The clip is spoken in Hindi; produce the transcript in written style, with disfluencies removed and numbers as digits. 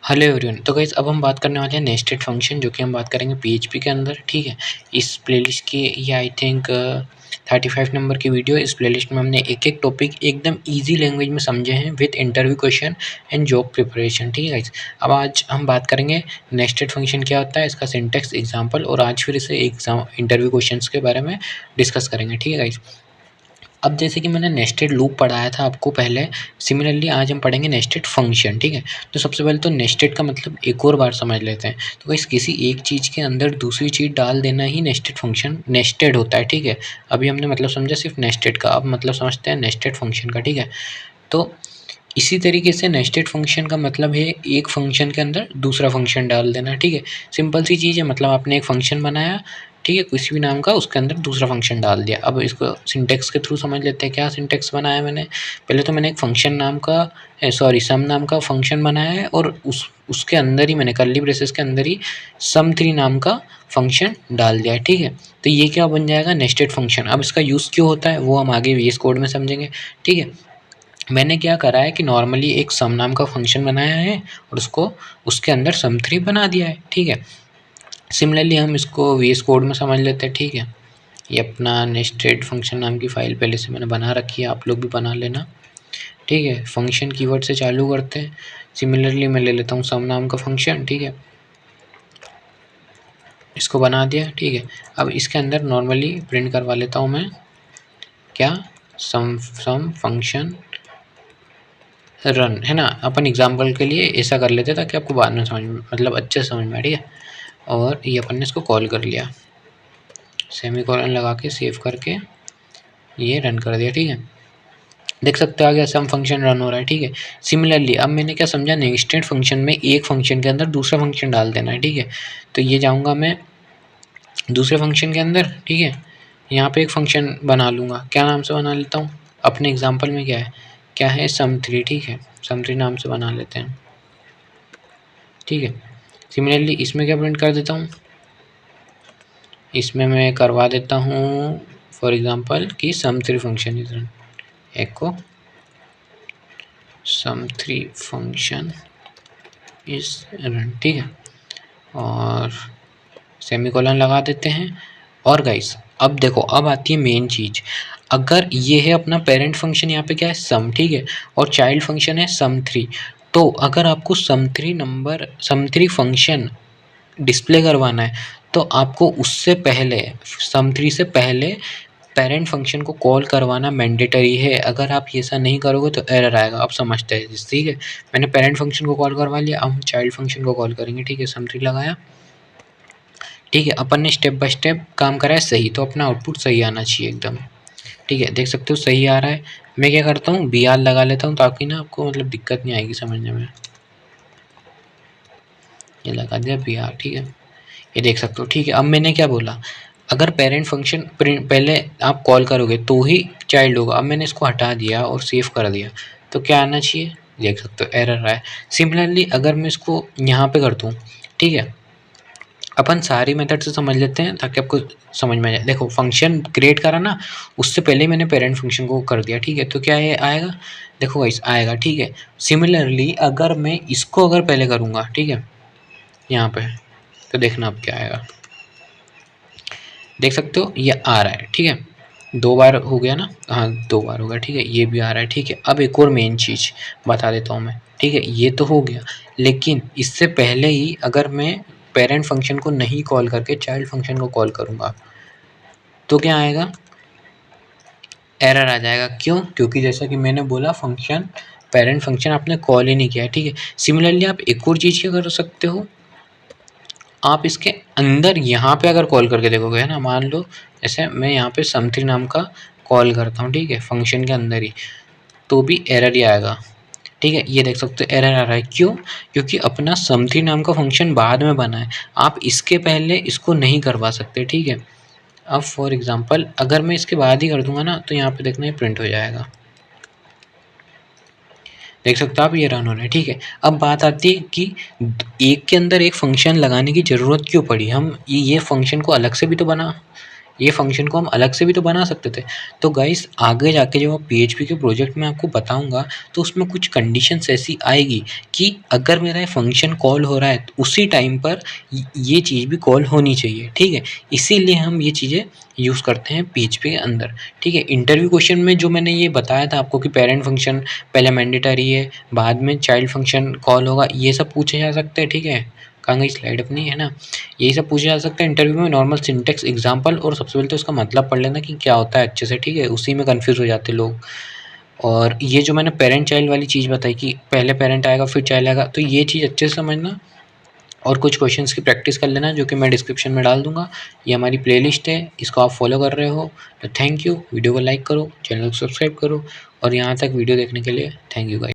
Hello everyone. तो गाइस अब हम बात करने वाले हैं नेस्टेड फंक्शन, जो कि हम बात करेंगे पीएचपी के अंदर। ठीक है, इस प्लेलिस्ट की ये आई थिंक 35 नंबर की वीडियो। इस प्लेलिस्ट में हमने एक एक टॉपिक एकदम इजी लैंग्वेज में समझे हैं with interview question and job preparation. ठीक है गाइस, अब आज हम बात करेंगे नेस्टेड फंक्शन क्या होता है, इसका सिंटैक्स, एग्जाम्पल, और आज फिर इसे एग्जाम इंटरव्यू क्वेश्चन के बारे में डिस्कस करेंगे। ठीक है गाइस, अब जैसे कि मैंने नेस्टेड लूप पढ़ाया था आपको पहले, सिमिलरली आज हम पढ़ेंगे नेस्टेड फंक्शन। ठीक है, तो सबसे पहले तो नेस्टेड का मतलब एक और बार समझ लेते हैं। तो गाइस किसी एक चीज़ के अंदर दूसरी चीज़ डाल देना ही नेस्टेड फंक्शन नेस्टेड होता है। ठीक है, अभी हमने मतलब समझा सिर्फ नेस्टेड का, अब मतलब समझते हैं नेस्टेड फंक्शन का। ठीक है, तो इसी तरीके से नेस्टेड फंक्शन का मतलब है एक फंक्शन के अंदर दूसरा फंक्शन डाल देना। ठीक है, सिंपल सी चीज़ है, मतलब आपने एक फंक्शन बनाया, ठीक है, किसी भी नाम का, उसके अंदर दूसरा फंक्शन डाल दिया। अब इसको सिंटेक्स के थ्रू समझ लेते हैं, क्या सिंटेक्स बनाया मैंने। पहले तो मैंने एक फंक्शन नाम का सम नाम का फंक्शन बनाया है, और उसके अंदर ही मैंने कर्ली ब्रेसेस के अंदर ही sum3 नाम का फंक्शन डाल दिया है। ठीक है, तो ये क्या बन जाएगा, नेस्टेड फंक्शन। अब इसका यूज़ क्यों होता है वो हम आगे VS कोड में समझेंगे। ठीक है, मैंने क्या करा है कि नॉर्मली एक सम नाम का फंक्शन बनाया है और उसको उसके अंदर sum3 बना दिया है। ठीक है, सिमिलरली हम इसको VS कोड में समझ लेते हैं। ठीक है, ये अपना नेस्टेड फंक्शन नाम की फ़ाइल पहले से मैंने बना रखी है, आप लोग भी बना लेना। ठीक है, फंक्शन कीवर्ड से चालू करते हैं। सिमिलरली मैं ले लेता हूँ सम नाम का फंक्शन। ठीक है, इसको बना दिया। ठीक है, अब इसके अंदर नॉर्मली प्रिंट करवा लेता हूँ मैं, क्या, सम फंक्शन रन, है ना। अपन एग्जाम्पल के लिए ऐसा कर लेते ताकि आपको बाद में समझ में, मतलब अच्छे से समझ में आए। ठीक है, और ये अपन ने इसको कॉल कर लिया, सेमीकोलन लगा के सेव करके ये रन कर दिया। ठीक है, देख सकते हो आगे सम फंक्शन रन हो रहा है। ठीक है, सिमिलरली अब मैंने क्या समझा, नेस्टेड फंक्शन में एक फंक्शन के अंदर दूसरा फंक्शन डाल देना है। ठीक है, तो ये जाऊँगा मैं दूसरे फंक्शन के अंदर। ठीक है, यहाँ पे एक फंक्शन बना लूँगा, क्या नाम से बना लेता हूँ, अपने एग्जाम्पल में क्या है sum3। ठीक है, sum3 नाम से बना लेते हैं। ठीक है, सिमिलरली इसमें क्या प्रिंट कर देता हूँ, इसमें मैं करवा देता हूँ फॉर एग्जांपल कि sum3 function is run, echo sum3 function is run. ठीक है, और सेमीकोलन लगा देते हैं। और गाइस अब देखो, अब आती है मेन चीज़। अगर ये है अपना पेरेंट फंक्शन, यहाँ पे क्या है सम, ठीक है, और चाइल्ड फंक्शन है sum3, तो अगर आपको sum3 फंक्शन डिस्प्ले करवाना है, तो आपको उससे पहले sum3 से पहले पेरेंट फंक्शन को कॉल करवाना मैंडेटरी है। अगर आप ये ऐसा नहीं करोगे तो एरर आएगा। आप समझते हैं। ठीक है, मैंने पेरेंट फंक्शन को कॉल करवा लिया, अब हम चाइल्ड फंक्शन को कॉल करेंगे। ठीक है, sum3 लगाया। ठीक है, अपन ने स्टेप बाय स्टेप काम करा है सही, तो अपना आउटपुट सही आना चाहिए एकदम। ठीक है, देख सकते हो सही आ रहा है। मैं क्या करता हूँ, BR लगा लेता हूँ ताकि ना आपको मतलब दिक्कत नहीं आएगी समझने में। ये लगा दिया BR। ठीक है, ये देख सकते हो। ठीक है, अब मैंने क्या बोला, अगर पेरेंट फंक्शन पहले आप कॉल करोगे तो ही चाइल्ड होगा। अब मैंने इसको हटा दिया और सेव कर दिया, तो क्या आना चाहिए, देख सकते हो एरर रहा है। सिमिलरली अगर मैं इसको यहाँ पे कर दूँ, ठीक है, अपन सारी मेथड से समझ लेते हैं ताकि आपको समझ में आ जाए। देखो फंक्शन क्रिएट करा ना, उससे पहले मैंने पेरेंट फंक्शन को कर दिया। ठीक है, तो क्या ये आएगा, देखो गाइस आएगा। ठीक है, सिमिलरली अगर मैं इसको अगर पहले करूँगा, ठीक है, यहाँ पे, तो देखना अब क्या आएगा, देख सकते हो ये आ रहा है। ठीक है, 2 बार हो गया ना, हाँ 2 बार हो गया। ठीक है, ये भी आ रहा है। ठीक है, अब एक और मेन चीज़ बता देता हूँ मैं। ठीक है, ये तो हो गया, लेकिन इससे पहले ही अगर मैं पेरेंट फंक्शन को नहीं कॉल करके चाइल्ड फंक्शन को कॉल करूँगा, तो क्या आएगा, एरर आ जाएगा। क्यों, क्योंकि जैसा कि मैंने बोला फंक्शन, पेरेंट फंक्शन आपने कॉल ही नहीं किया है। ठीक है, सिमिलरली आप एक और चीज़ क्या कर सकते हो, आप इसके अंदर यहाँ पे अगर कॉल करके देखोगे, है ना, मान लो जैसे मैं यहाँ पे sum3 नाम का कॉल करता हूँ, ठीक है, फंक्शन के अंदर ही, तो भी एरर ही आएगा। ठीक है, ये देख सकते हो एरर आ रहा है। क्यों, क्योंकि अपना sum3 नाम का फंक्शन बाद में बना है, आप इसके पहले इसको नहीं करवा सकते। ठीक है, अब फॉर एग्जांपल अगर मैं इसके बाद ही कर दूंगा ना, तो यहाँ पे देखना ये प्रिंट हो जाएगा, देख सकते हो आप, ये रन हो रहा है। ठीक है, अब बात आती है कि एक के अंदर एक फंक्शन लगाने की ज़रूरत क्यों पड़ी, हम ये फंक्शन को अलग से भी तो ये फंक्शन को हम अलग से भी तो बना सकते थे। तो गाइस आगे जाके जब मैं पीएचपी के प्रोजेक्ट में आपको बताऊँगा तो उसमें कुछ कंडीशंस ऐसी आएगी कि अगर मेरा ये फंक्शन कॉल हो रहा है तो उसी टाइम पर ये चीज़ भी कॉल होनी चाहिए, ठीक है? इसीलिए हम ये चीज़ें यूज़ करते हैं पीएचपी के अंदर, ठीक है? इंटरव्यू क्वेश्चन में जो मैंने ये बताया था आपको कि पेरेंट फंक्शन पहले मैंडेटरी है, बाद में चाइल्ड फंक्शन कॉल होगा, ये सब पूछे जा सकते हैं, ठीक है? कहाँ गई स्लाइड अपनी, है ना? यही सब पूछे जा सकते हैं इंटरव्यू में, नॉर्मल सिंटेक्स एग्जाम्पल, और सबसे पहले तो उसका मतलब पढ़ लेना कि क्या होता है अच्छे से, ठीक है? उसी में कन्फ्यूज़ हो जाते लोग। और ये जो मैंने पेरेंट चाइल्ड वाली चीज़ बताई कि पहले पेरेंट आएगा फिर चाइल्ड आएगा, तो ये चीज़ अच्छे से समझना और कुछ क्वेश्चंस की प्रैक्टिस कर लेना जो कि मैं डिस्क्रिप्शन में डाल दूँगा। ये हमारी प्लेलिस्ट है, इसको आप फॉलो कर रहे हो तो थैंक यू। वीडियो को लाइक करो, चैनल को सब्सक्राइब करो और यहाँ तक वीडियो देखने के लिए थैंक यू गाइस।